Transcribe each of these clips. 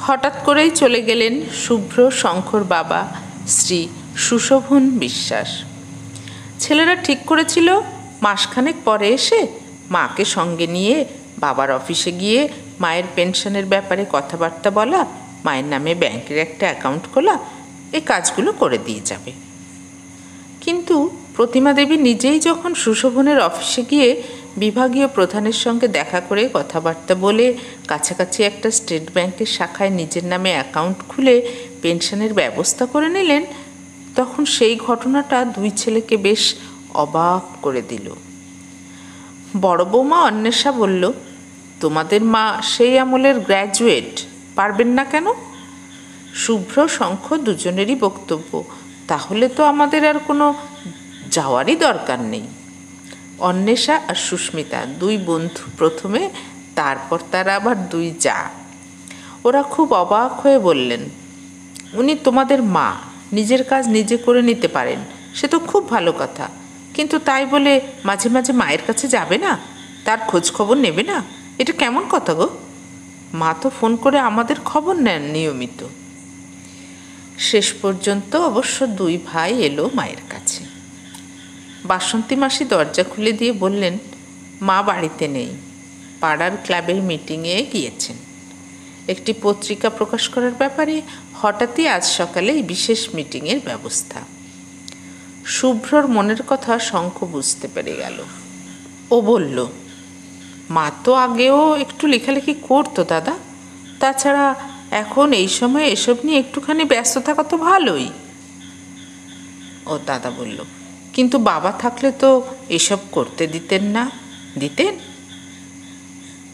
হঠাৎ করেই চলে গেলেন শুভ্র শঙ্কর বাবা শ্রী সুশোভন বিশ্বাস। ছেলেরা ঠিক করেছিল মাসখানেক পরে এসে মাকে সঙ্গে নিয়ে বাবার অফিসে গিয়ে মায়ের পেনশনের ব্যাপারে কথাবার্তা বলা, মায়ের নামে ব্যাংকের একটা অ্যাকাউন্ট খোলা, এই কাজগুলো করে দিয়ে যাবে। কিন্তু প্রতিমা দেবী নিজেই যখন সুশোভনের অফিসে গিয়ে বিভাগীয় প্রধানের সঙ্গে দেখা করে কথাবার্তা বলে কাছাকাছি একটা স্টেট ব্যাংকের শাখায় নিজের নামে অ্যাকাউন্ট খুলে পেনশনের ব্যবস্থা করে নিলেন, তখন সেই ঘটনাটা দুই ছেলেকে বেশ অবাক করে দিল। বড় বৌমা অন্বেষা বলল, তোমাদের মা সেই আমলের গ্র্যাজুয়েট, পারবেন না কেন? শুভ্র শঙ্খ দুজনেরই বক্তব্য, তাহলে তো আমাদের আর কোনো যাওয়ারই দরকার নেই। অন্বেষা আর সুস্মিতা দুই বন্ধু প্রথমে, তারপর তারা আবার দুই যা। ওরা খুব অবাক হয়ে বললেন, উনি তোমাদের মা, নিজের কাজ নিজে করে নিতে পারেন, সে তো খুব ভালো কথা, কিন্তু তাই বলে মাঝে মাঝে মায়ের কাছে যাবে না, তার খোঁজ খবর নেবে না? এটা কেমন কথা গো? মা তো ফোন করে আমাদের খবর নেন নিয়মিত। শেষ পর্যন্ত অবশ্য দুই ভাই এলো মায়ের কাছে। বাসন্তী মাসি দরজা খুলে দিয়ে বললেন, মা বাড়িতে নেই, পাড়ার ক্লাবের মিটিংয়ে গিয়েছেন। একটি পত্রিকা প্রকাশ করার ব্যাপারে হঠাৎই আজ সকালে এই বিশেষ মিটিংয়ের ব্যবস্থা। শুভ্রর মনের কথা শঙ্খ বুঝতে পেরে গেল। ও বলল, মা তো আগেও একটু লেখালেখি করতো দাদা, তাছাড়া এখন এই সময় এসব নিয়ে একটুখানি ব্যস্ত থাকা তো ভালোই। ও দাদা বলল, কিন্তু বাবা থাকলে তো এসব করতে দিতেন না? দিতেন?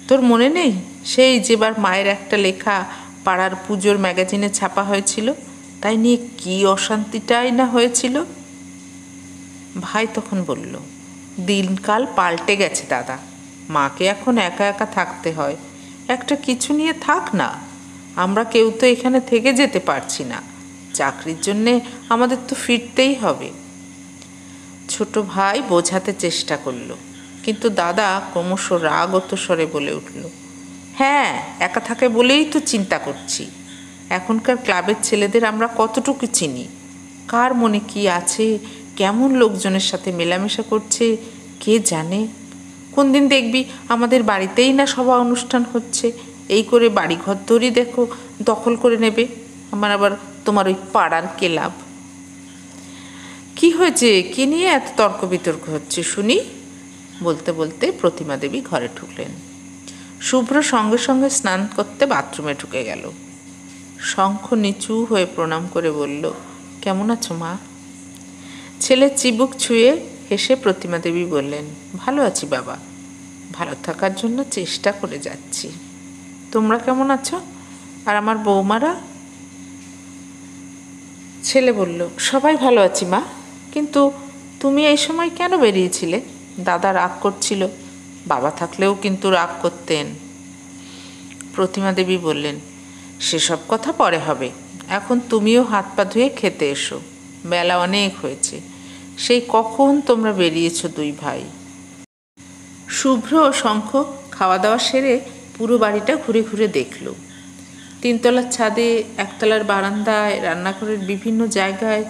তোর মনে নেই সেই যেবার মায়ের একটা লেখা পাড়ার পুজোর ম্যাগাজিনে ছাপা হয়েছিল, তাই নিয়ে কি অশান্তিটাই না হয়েছিল? ভাই তখন বলল, দিনকাল পাল্টে গেছে দাদা, মাকে এখন একা একা থাকতে হয়, একটা কিছু নিয়ে থাক না, আমরা কেউ তো এখানে থেকে যেতে পারছি না, চাকরির জন্যে আমাদের তো ফিরতেই হবে। ছোট ভাই বোঝাতে চেষ্টা করল, কিন্তু দাদা ক্রমশ রাগত স্বরে বলে উঠল, হ্যাঁ, একা থাকে বলেই তো চিন্তা করছি। এখনকার ক্লাবের ছেলেদের আমরা কতটুকু চিনি, কার মনে কি আছে, কেমন লোকজনের সাথে মেলামেশা করছে কে জানে। কোন দিন দেখবি আমাদের বাড়িতেই না সভা অনুষ্ঠান হচ্ছে, এই করে বাড়িঘর ধরি দেখো দখল করে নেবে, আমার আবার তোমার ওই পাড়ার ক্লাব। কি হয়েছে, কি নিয়ে এত তর্ক বিতর্ক হচ্ছে শুনি? বলতে বলতে প্রতিমা দেবী ঘরে ঢুকলেন। শুভ্র সঙ্গে সঙ্গে স্নান করতে বাথরুমে ঢুকে গেল। শঙ্খ নিচু হয়ে প্রণাম করে বলল, কেমন আছো মা? ছেলে চিবুক ছুঁয়ে হেসে প্রতিমা দেবী বললেন, ভালো আছি বাবা, ভালো থাকার জন্য চেষ্টা করে যাচ্ছি। তোমরা কেমন আছো? আর আমার বৌমারা? ছেলে বলল, সবাই ভালো আছি মা, কিন্তু তুমি এই সময় কেন বেরিয়েছিলে? দাদা রাগ করছিল, বাবা থাকলেও কিন্তু রাগ করতেন। প্রতিমা দেবী বললেন, সেসব কথা পরে হবে, এখন তুমিও হাত পা ধুয়ে খেতে এসো, বেলা অনেক হয়েছে, সেই কখন তোমরা বেরিয়েছো দুই ভাই। শুভ্র ও শঙ্খ খাওয়া দাওয়া সেরে পুরো বাড়িটা ঘুরে ঘুরে দেখল। তিনতলার ছাদে, একতলার বারান্দায়, রান্নাঘরের বিভিন্ন জায়গায়,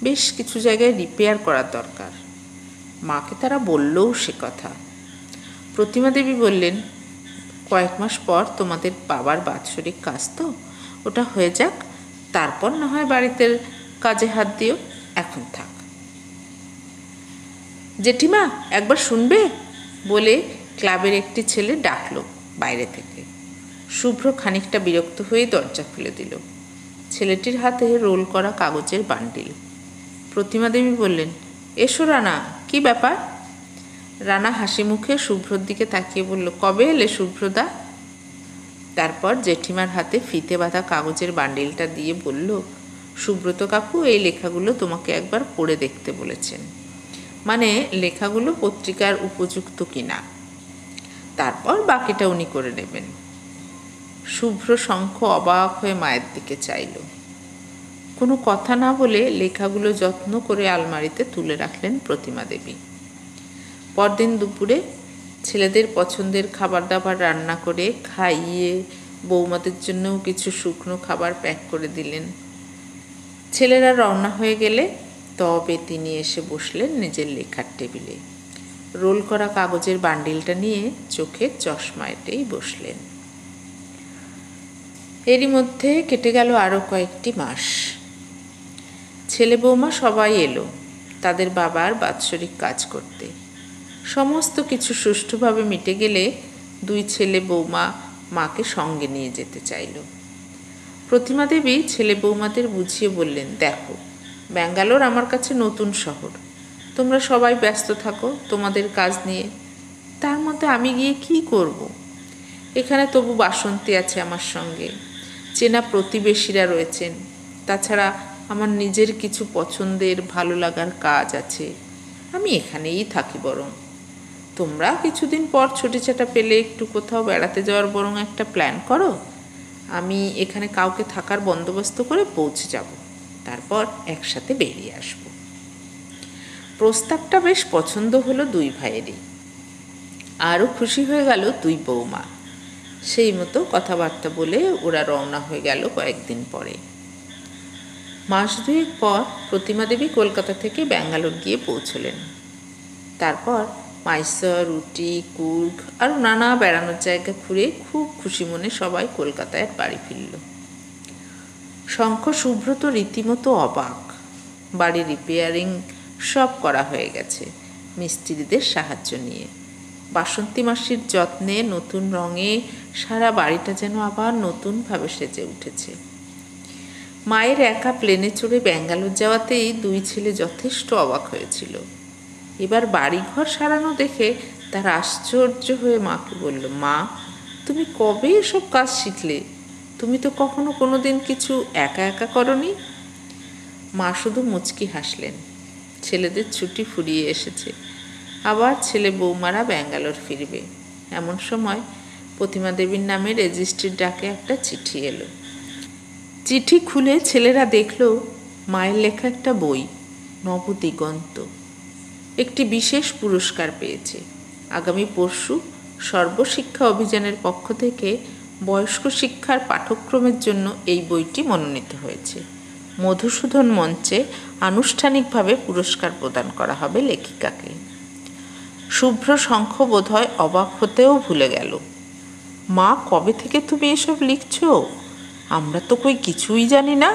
বেশ কিছু জায়গায় রিপেয়ার করার দরকার। মাকে তারা বললও সে কথা। প্রতিমা দেবী বললেন, কয়েক মাস পর তোমাদের বাবার বাৎসরিক কাজ তো, ওটা হয়ে যাক, তারপর না হয় বাড়িতে কাজে হাত দিও, এখন থাক। জেঠিমা একবার শুনবে বলে ক্লাবের একটি ছেলে ডাকলো বাইরে থেকে। শুভ্র খানিকটা বিরক্ত হয়ে দরজা খুলে দিল। ছেলেটির হাতে রোল করা কাগজের বান্ডিল। প্রতিমা দেবী বললেন, এসো রানা, কি ব্যাপার? রানা হাসি মুখে শুভ্রর দিকে তাকিয়ে বলল, কবে এলে শুভ্রদা? তারপর জেঠিমার হাতে ফিতে বাঁধা কাগজের বান্ডিলটা দিয়ে বলল, সুব্রত কাকু এই লেখাগুলো তোমাকে একবার পড়ে দেখতে বলেছেন, মানে লেখাগুলো পত্রিকার উপযুক্ত কিনা, তারপর বাকিটা উনি করে নেবেন। শুভ্র শঙ্খ অবাক হয়ে মায়ের দিকে চাইল। কোনো কথা না বলে লেখাগুলো যত্ন করে আলমারিতে তুলে রাখলেন প্রতিমা দেবী। পরদিন দুপুরে ছেলেদের পছন্দের খাবার দাবার রান্না করে খাইয়ে বৌমাদের জন্যও কিছু শুকনো খাবার প্যাক করে দিলেন। ছেলেরা রওনা হয়ে গেলে তবে তিনি এসে বসলেন নিজের লেখার টেবিলে। রোল করা কাগজের বান্ডিলটা নিয়ে চোখের চশমা এঁটেই বসলেন। এরই মধ্যে কেটে গেল আরও কয়েকটি মাস। ছেলে বৌমা সবাই এলো তাদের বাবার বাৎসরিক কাজ করতে। সমস্ত কিছু সুষ্ঠুভাবে মিটে গেলে দুই ছেলে বৌমা মাকে সঙ্গে নিয়ে যেতে চাইল। প্রতিমা দেবী ছেলে বৌমাদের বুঝিয়ে বললেন, দেখো, ব্যাঙ্গালোর আমার কাছে নতুন শহর। তোমরা সবাই ব্যস্ত থাকো তোমাদের কাজ নিয়ে, তার মধ্যে আমি গিয়ে কি করব? এখানে তবু বাসন্তী আছে আমার সঙ্গে, চেনা প্রতিবেশীরা রয়েছেন, তাছাড়া আমার নিজের কিছু পছন্দের ভালো লাগার কাজ আছে। আমি এখানেই থাকি। বরং তোমরা কিছুদিন পর ছুটিছাটা পেলে একটু কোথাও বেড়াতে যাওয়ার বরং একটা প্ল্যান করো। আমি এখানে কাউকে থাকার বন্দোবস্ত করে পৌঁছে যাব, তারপর একসাথে বেরিয়ে আসব। প্রস্তাবটা বেশ পছন্দ হলো দুই ভাইয়েরই। আরও খুশি হয়ে গেল দুই বৌমা। সেই মতো কথাবার্তা বলে ওরা রওনা হয়ে গেল কয়েকদিন পরে। মাস দুয়েক পর প্রতিমা দেবী কলকাতা থেকে ব্যাঙ্গালোর গিয়ে পৌঁছলেন। তারপর মাইসর, উটি, কুর্গ আরও নানা বেড়ানোর জায়গা ঘুরে খুব খুশি মনে সবাই কলকাতায় বাড়ি ফিরল। শঙ্খ সুব্রত রীতিমতো অবাক। বাড়ি রিপেয়ারিং সব করা হয়ে গেছে মিস্ত্রিদের সাহায্য নিয়ে। বাসন্তী মাসির যত্নে নতুন রঙে সারা বাড়িটা যেন আবার নতুনভাবে সেজে উঠেছে। মায়ের একা প্লেনে চড়ে ব্যাঙ্গালোর যাওয়াতেই দুই ছেলে যথেষ্ট অবাক হয়েছিল। এবার বাড়িঘর সারানো দেখে তার আশ্চর্য হয়ে মাকে বলল, মা, তুমি কবে এসব কাজ শিখলে? তুমি তো কখনো কোনোদিন কিছু একা একা করনি। মা শুধু মুচকি হাসলেন। ছেলেদের ছুটি ফুরিয়ে এসেছে, আবার ছেলে বৌমারা ব্যাঙ্গালোর ফিরবে। এমন সময় প্রতিমা দেবীর নামে রেজিস্ট্রির ডাকে একটা চিঠি এলো। চিঠি খুলে ছেলেরা দেখল মায়ের লেখা একটা বই, নবদিগন্ত, একটি বিশেষ পুরস্কার পেয়েছে। আগামী পরশু সর্বশিক্ষা অভিযানের পক্ষ থেকে বয়স্ক শিক্ষার পাঠ্যক্রমের জন্য এই বইটি মনোনীত হয়েছে। মধুসূদন মঞ্চে আনুষ্ঠানিকভাবে পুরস্কার প্রদান করা হবে লেখিকাকে। শুভ্র শঙ্খ বোধহয় অবাক হতেও ভুলে গেল। মা, কবে থেকে তুমি এসব লিখছো? আমরা তো কই কিছুই জানি না।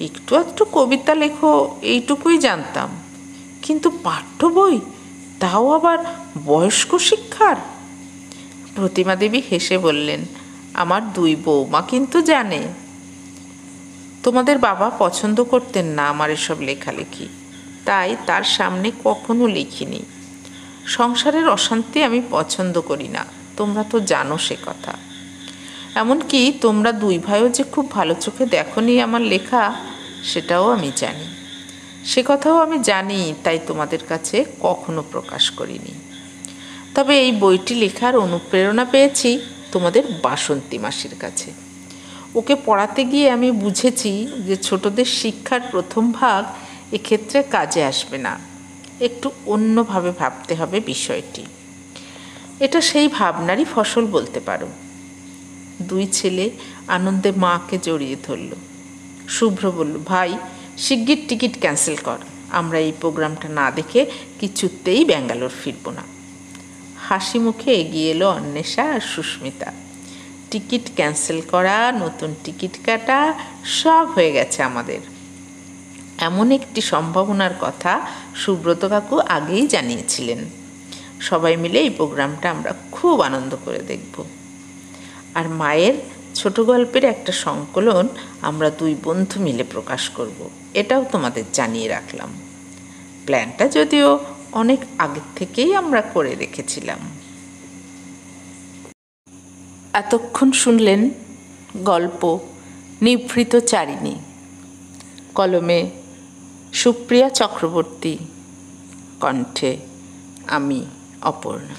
একটু একটু কবিতা লেখো এইটুকুই জানতাম, কিন্তু পাঠ্য বই, তাও আবার বয়স্ক শিক্ষার? প্রতিমা দেবী হেসে বললেন, আমার দুই বৌমা কিন্তু জানে। তোমাদের বাবা পছন্দ করতেন না আমার এসব লেখালেখি, তাই তার সামনে কখনো লিখিনি। সংসারের অশান্তি আমি পছন্দ করি না, তোমরা তো জানো সে কথা। এমনকি তোমরা দুই ভাইও যে খুব ভালো চোখে দেখোনি আমার লেখা, সেটাও আমি জানি। সে কথাও আমি জানি, তাই তোমাদের কাছে কখনো প্রকাশ করিনি। তবে এই বইটি লেখার অনুপ্রেরণা পেয়েছি তোমাদের বাসন্তী মাসির কাছে। ওকে পড়াতে গিয়ে আমি বুঝেছি যে ছোটদের শিক্ষার প্রথম ভাগ এক্ষেত্রে কাজে আসবে না, একটু অন্যভাবে ভাবতে হবে বিষয়টি। এটা সেই ভাবনারই ফসল বলতে পারো। দুই ছেলে আনন্দে মাকে জড়িয়ে ধরল। শুভ্র বলল, ভাই, শিগগির টিকিট ক্যান্সেল কর, আমরা এই প্রোগ্রামটা না দেখে কিছুতেই ব্যাঙ্গালোর ফিরব না। হাসি মুখে এগিয়ে এলো অন্বেষা আর সুস্মিতা। টিকিট ক্যান্সেল করা, নতুন টিকিট কাটা, সব হয়ে গেছে আমাদের। এমন একটি সম্ভাবনার কথা সুব্রত কাকু আগেই জানিয়েছিলেন। সবাই মিলে এই প্রোগ্রামটা আমরা খুব আনন্দ করে দেখব। আর মায়ের ছোট গল্পের একটা সংকলন আমরা দুই বন্ধু মিলে প্রকাশ করব, এটাও তোমাদের জানিয়ে রাখলাম। প্ল্যানটা যদিও অনেক আগের থেকেই আমরা করে রেখেছিলাম। এতক্ষণ শুনলেন গল্প নিভৃত চারিণী, কলমে সুপ্রিয়া চক্রবর্তী, কণ্ঠে আমি অপর্ণা।